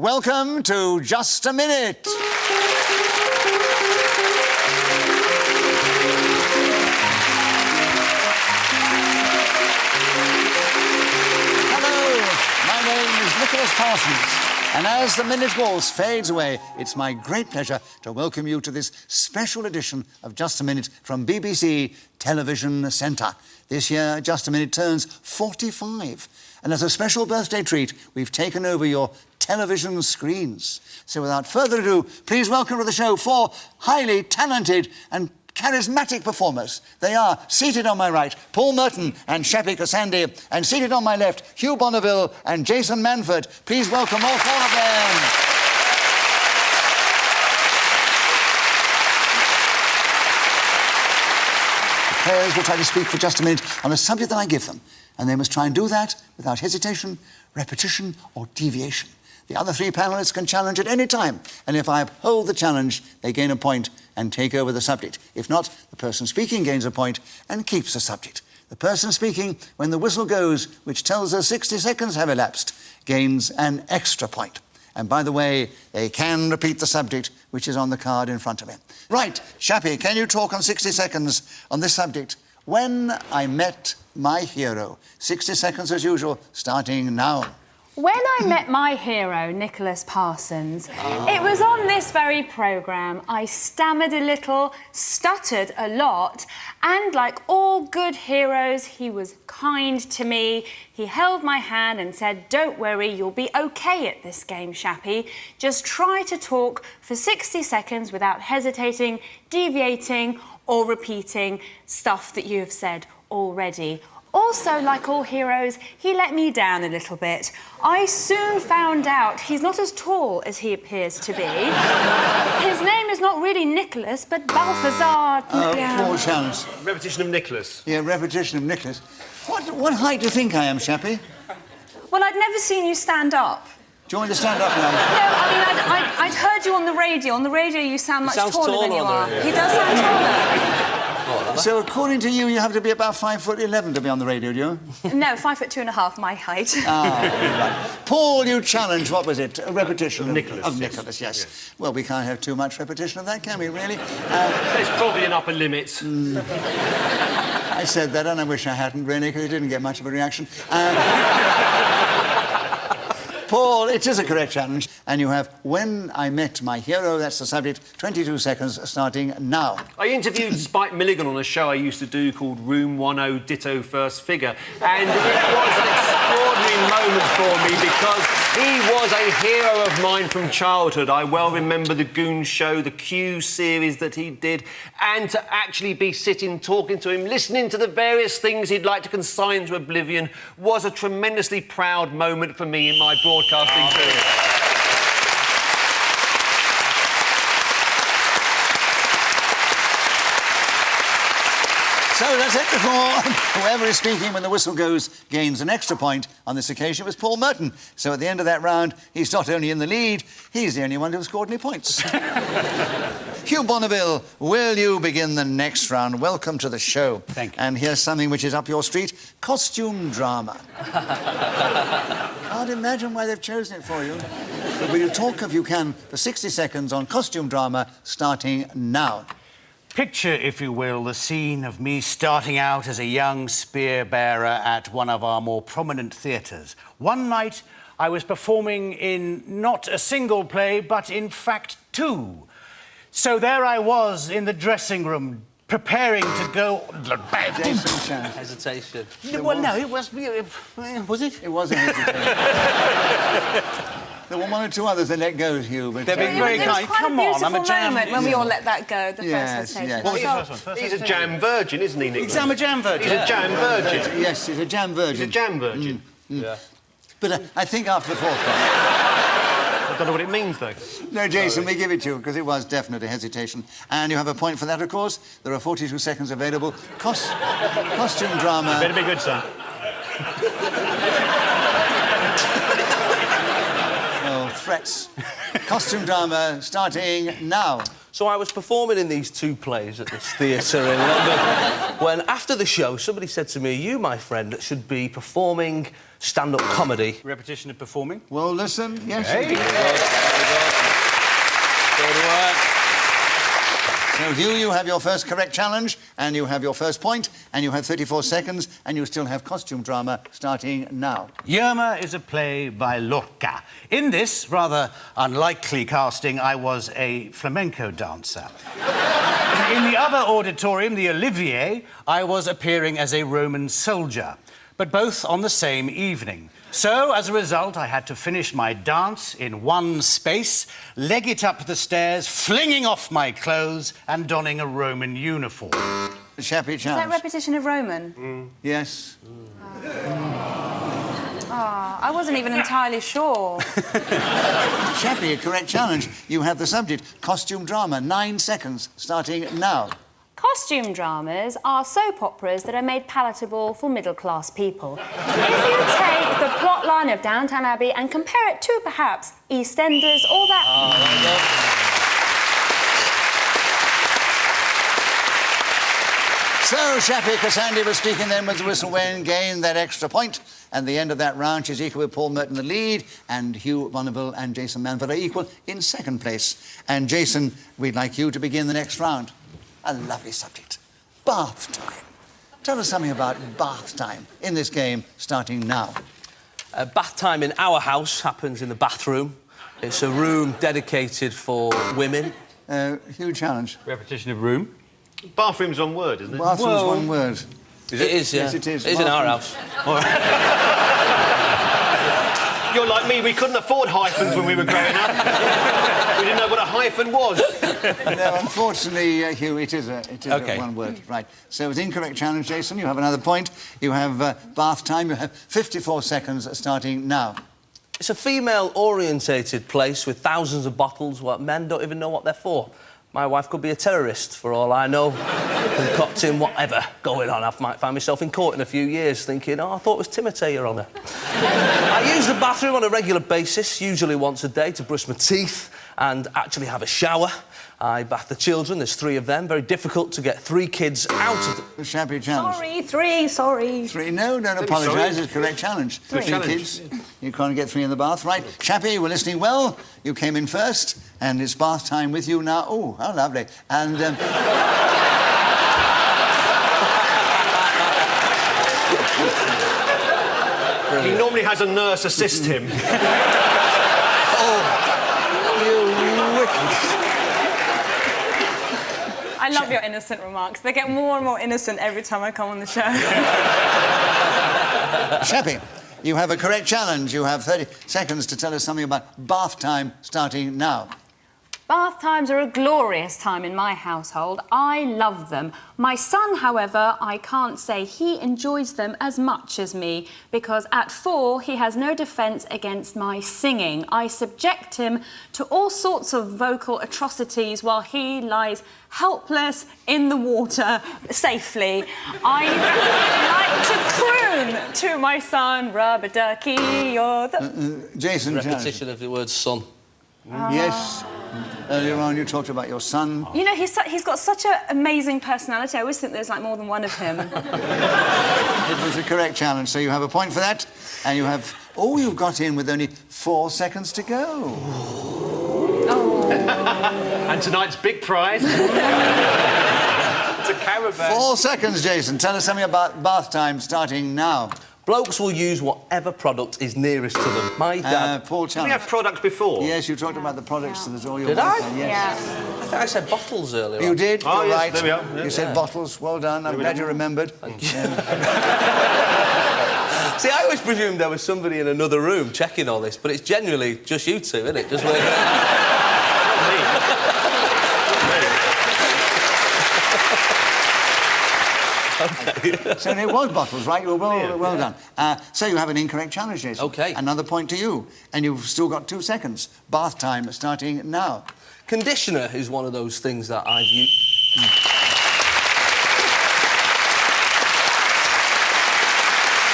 Welcome to Just a Minute. Parsons. And as the minute waltz fades away, it's my great pleasure to welcome you to this special edition of Just a Minute from BBC Television Centre. This year, Just a Minute turns 45. And as a special birthday treat, we've taken over your television screens. So without further ado, please welcome to the show four highly talented and charismatic performers. They are, seated on my right, Paul Merton and Shappi, Khorsandi, and seated on my left, Hugh, Bonneville and Jason Manford. Please welcome all four of them. The players will try to speak for just a minute on a subject that I give them, and they must try and do that without hesitation, repetition or deviation. The other three panellists can challenge at any time, and if I uphold the challenge, they gain a point and take over the subject. If not, the person speaking gains a point and keeps the subject. The person speaking, when the whistle goes, which tells us 60 seconds have elapsed, gains an extra point. And by the way, they can repeat the subject, which is on the card in front of me. Right, Shappi, can you talk on 60 seconds on this subject? When I met my hero. 60 seconds as usual, starting now. When I met my hero, Nicholas Parsons, it was on this very programme. I stammered a little, stuttered a lot, and like all good heroes, he was kind to me. He held my hand and said, "Don't worry, you'll be okay at this game, Shappi. Just try to talk for 60 seconds without hesitating, deviating, or repeating stuff that you have said already." Also, like all heroes, he let me down a little bit. I soon found out he's not as tall as he appears to be. His name is not really Nicholas, but Balthazar. Poor chance. Repetition of Nicholas. Yeah, repetition of Nicholas. What height do you think I am, Shappi? Well, I'd never seen you stand up. Do you want me to stand up now? No, I mean, I'd heard you on the radio. On the radio, you sound much taller than you are. He does sound taller. So, according to you, you have to be about 5'11" to be on the radio, do you? No, 5'2½", my height. Right. Paul, you challenged, what was it? A repetition of Nicholas. Of Nicholas, yes. Well, we can't have too much repetition of that, can we, really? There's probably an upper limit. I said that, and I wish I hadn't, really, because it didn't get much of a reaction. Paul, it is a correct challenge, and you have When I Met My Hero, that's the subject, 22 seconds starting now. I interviewed Spike Milligan on a show I used to do called Room 10 Ditto First Figure, and it was an extraordinary moment for me because he was a hero of mine from childhood. I well remember the Goon Show, the Q series that he did, and to actually be sitting, talking to him, listening to the various things he'd like to consign to oblivion was a tremendously proud moment for me in my broadcasting career. So that's it before. Whoever is speaking when the whistle goes gains an extra point. On this occasion, it was Paul Merton. So at the end of that round, he's not only in the lead, he's the only one who's scored any points. Hugh, Bonneville, will you begin the next round? Welcome to the show. Thank you. And here's something which is up your street, costume drama. Can't imagine why they've chosen it for you. But will you talk, if you can, for 60 seconds on costume drama, starting now. Picture, if you will, the scene of me starting out as a young spear bearer at one of our more prominent theatres. One night, I was performing in not a single play, but in fact two. So there I was in the dressing room, preparing to go... Hesitation. Well, no, it was... Was it? It was a hesitation. There were one or two others that let go, Hugh, but... They've been very kind. Come on, I'm a jam... moment when we all let that go, the first hesitation. Yes. What was the first one? He's a jam virgin, isn't he, Nicholas? I'm a jam virgin. He's a jam virgin. Yes, he's a jam virgin. He's a jam virgin. Yeah. But I think after the fourth one... I don't know what it means, though. No, Jason, we give it to you, because it was definitely hesitation. And you have a point for that, of course. There are 42 seconds available. Costume drama... Better be good, son. Oh, threats. Costume drama starting now. So I was performing in these 2 plays at this theatre in London when, after the show, somebody said to me, you, my friend, should be performing stand-up comedy. Repetition of performing? Well, listen, yes. Hey. Indeed. Good work. So, Hugh, you have your first correct challenge, and you have your first point, and you have 34 seconds, and you still have costume drama starting now. Yerma is a play by Lorca. In this rather unlikely casting, I was a flamenco dancer. In the other auditorium, the Olivier, I was appearing as a Roman soldier, but both on the same evening. So, as a result, I had to finish my dance in one space, leg it up the stairs, flinging off my clothes and donning a Roman uniform. Shappi challenge. Is that repetition of Roman? Yes. I wasn't even entirely sure. Shappi, a correct challenge. You have the subject, costume drama, 9 seconds, starting now. Costume dramas are soap operas that are made palatable for middle-class people. If you take the plot line of Downton Abbey and compare it to, perhaps, EastEnders or that... So, Shappi, Khorsandi was speaking then with the whistle when gained that extra point. And the end of that round, she's equal with Paul Merton the lead, and Hugh, Bonneville and Jason Manford are equal in second place. And Jason, we'd like you to begin the next round. A lovely subject. Bath time. Tell us something about bath time in this game, starting now. Bath time in our house happens in the bathroom. It's a room dedicated for women. Huge challenge. Repetition of room. Bathroom's one word, isn't it? Bathroom's one word. It is, yeah. Yes, it is. It is in our house. You're like me, we couldn't afford hyphens when we were growing up. We didn't know what a hyphen was. No, unfortunately, Hugh, it is Okay. one word. Right. So it's incorrect challenge, Jason. You have another point. You have bath time. You have 54 seconds starting now. It's a female-orientated place with thousands of bottles where men don't even know what they're for. My wife could be a terrorist, for all I know, concocting whatever going on. I might find myself in court in a few years thinking, oh, I thought it was Timothy, Your Honour. I use the bathroom on a regular basis, usually once a day, to brush my teeth and actually have a shower. I bath the children, there's 3 of them. Very difficult to get 3 kids out of the... Shappi challenge. Sorry. 3, no, don't apologise. It's a correct challenge. 3 kids. You can't get 3 in the bath, right? Shappi, you were listening well. You came in first, and it's bath time with you now. Oh, how lovely. And... He normally has a nurse assist him. you wicked... I love your innocent remarks. They get more and more innocent every time I come on the show. Shappi, you have a correct challenge. You have 30 seconds to tell us something about bath time starting now. Bath times are a glorious time in my household. I love them. My son, however, I can't say he enjoys them as much as me because at 4 he has no defence against my singing. I subject him to all sorts of vocal atrocities while he lies helpless in the water safely. I like to croon to my son, rubber-ducky, you're the... Jason, Repetition of the word son. Yes. Earlier on, you talked about your son. You know, he's got such an amazing personality. I always think there's, like, more than one of him. It was a correct challenge, so you have a point for that. And you have... Oh, you've got in with only 4 seconds to go. Oh. And tonight's big prize... It's a caravan. 4 seconds, Jason. Tell us something about bath time starting now. Blokes will use whatever product is nearest to them. My dad... Paul Did we challenge. have products before? Yes, you talked about the products to the door. Did I? Yes. Yeah. I think I said bottles earlier You on. did. Oh, You're yes, right. there we are. Yeah. You said bottles. Well done. I'm glad you remembered. See, I always presumed there was somebody in another room checking all this, but it's genuinely just you two, isn't it? Just working out. Okay. So it was bottles, right? You were well done. So you have an incorrect challenge, Jason. OK. Another point to you. And you've still got 2 seconds. Bath time starting now. Conditioner is one of those things that I've used...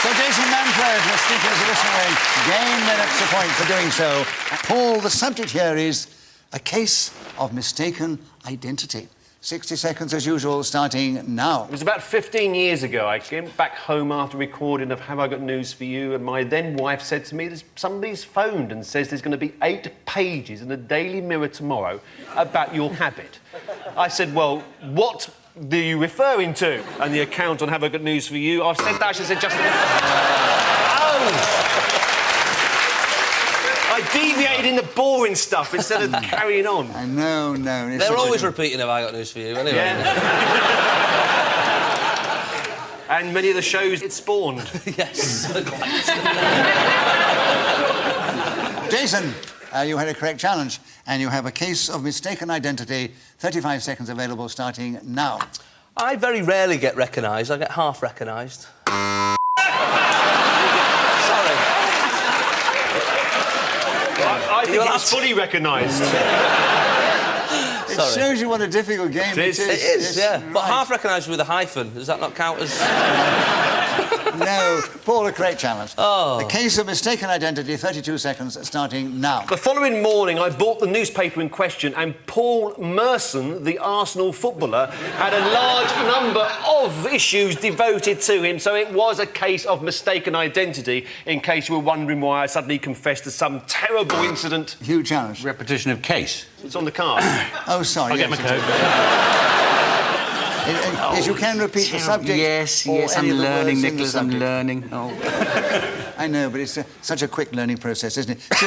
So Jason Manford, the speakers of listening, gained an extra point for doing so. Paul, the subject here is A case of mistaken identity. 60 seconds as usual, starting now. It was about 15 years ago. I came back home after recording of Have I Got News For You, and my then wife said to me, somebody's phoned and says there's going to be 8 pages in the Daily Mirror tomorrow about your habit. I said, well, what are you referring to? And the account on Have I Got News For You, I've said that, she said just... I deviated in the boring stuff instead of carrying on. I know, no. They're always repeating Have I Got News For You, anyway. Yeah. And many of the shows it spawned. Yes. Jason, you had a correct challenge, and you have a case of mistaken identity. 35 seconds available, starting now. I very rarely get recognised. I get half recognised. I think it's fully recognised. It shows you what a difficult game it is. It is, yeah. Right. But half recognised with a hyphen. Does that not count as... No. Paul, a correct challenge. Oh. The case of mistaken identity, 32 seconds, starting now. The following morning, I bought the newspaper in question, and Paul Merton, the Arsenal footballer, had a large number of issues devoted to him, so it was a case of mistaken identity, in case you were wondering why I suddenly confessed to some terrible incident. Huge challenge. Repetition of case. It's on the card. Oh, sorry. I'll get my coat. Yes, you can repeat the subject. Yes, or yes, any I'm of the words learning, in the Nicholas, I'm subject. learning. Oh. I know, but it's such a quick learning process, isn't it? So,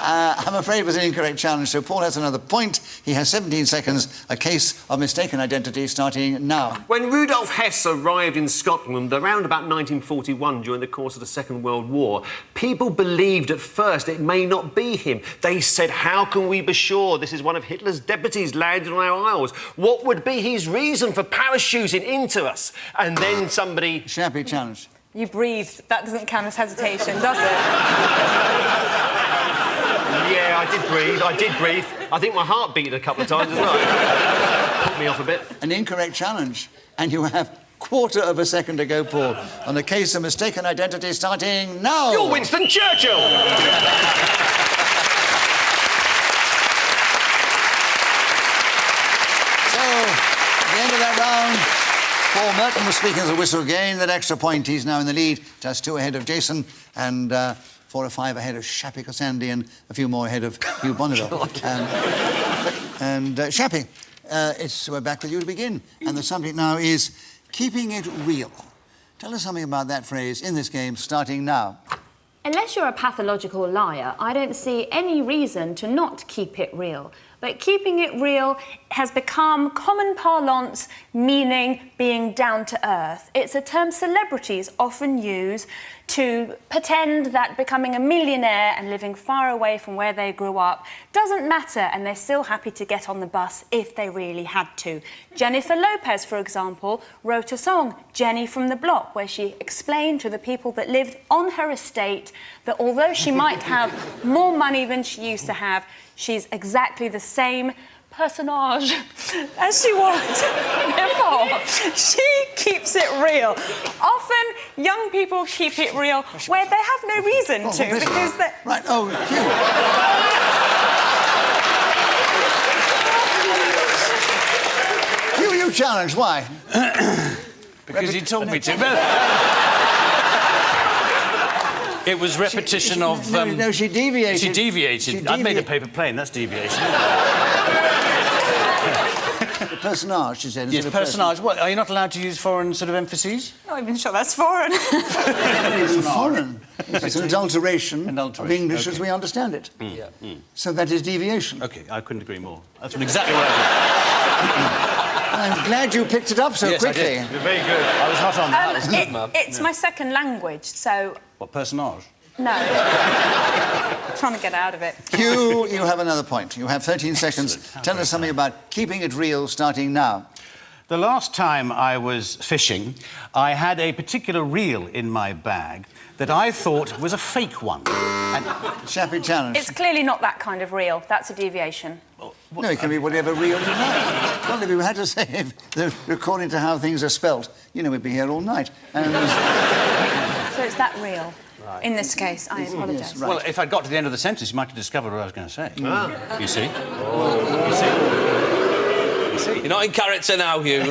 I'm afraid it was an incorrect challenge, so Paul has another point. He has 17 seconds. A case of mistaken identity, starting now. When Rudolf Hess arrived in Scotland around about 1941 during the course of the Second World War, people believed at first it may not be him. They said, how can we be sure this is one of Hitler's deputies landed on our isles? What would be his reason for parachuting into us? And then somebody... Shappi, challenge. You breathed. That doesn't count as hesitation, does it? Yeah, I did breathe. I think my heart beat a couple of times as well. Put me off a bit. An incorrect challenge, and you have quarter of a second to go, Paul, on the case of mistaken identity, starting now. You're Winston Churchill! So, at the end of that round, Paul Merton was speaking as a whistle gained that extra point. He's now in the lead, just 2 ahead of Jason, and 4 or 5 ahead of Shappi Khorsandi, and a few more ahead of Hugh Bonneville. Shappi, we're back with you to begin. And the subject now is keeping it real. Tell us something about that phrase in this game, starting now. Unless you're a pathological liar, I don't see any reason to not keep it real. But keeping it real has become common parlance, meaning being down to earth. It's a term celebrities often use to pretend that becoming a millionaire and living far away from where they grew up doesn't matter, and they're still happy to get on the bus if they really had to. Jennifer Lopez, for example, wrote a song, Jenny from the Block, where she explained to the people that lived on her estate that although she might have more money than she used to have, she's exactly the same personage as she was before. She keeps it real. Often, young people keep it real where they have no reason to, because they... Right, oh, Hugh. You challenge, why? Because you told me to. It was repetition of... No, she deviated. She deviated. I've made a paper plane, that's deviation. The personage, she said. Yes, personage. What, are you not allowed to use foreign sort of emphases? Not even sure that's foreign. It's foreign. It's an adulteration of English as we understand it. Yeah. So that is deviation. OK, I couldn't agree more. That's exactly what I I'm glad you picked it up so quickly. I did. You're very good. I was hot on that. That's good, man. It's my second language, so... What, personage? No. Trying to get out of it. Hugh, you have another point. You have 13 seconds. Tell us something about keeping it real, starting now. The last time I was fishing, I had a particular reel in my bag that I thought was a fake one. And Shappi challenge. It's clearly not that kind of reel. That's a deviation. No, it can be whatever real you like. Well, if we had to say, according to how things are spelt, you know, we'd be here all night. And... So it's that real. Right. In this case, I apologise. Yes, right. Well, if I'd got to the end of the sentence, you might have discovered what I was going to say. Ah. You see? You're not in character now, Hugh.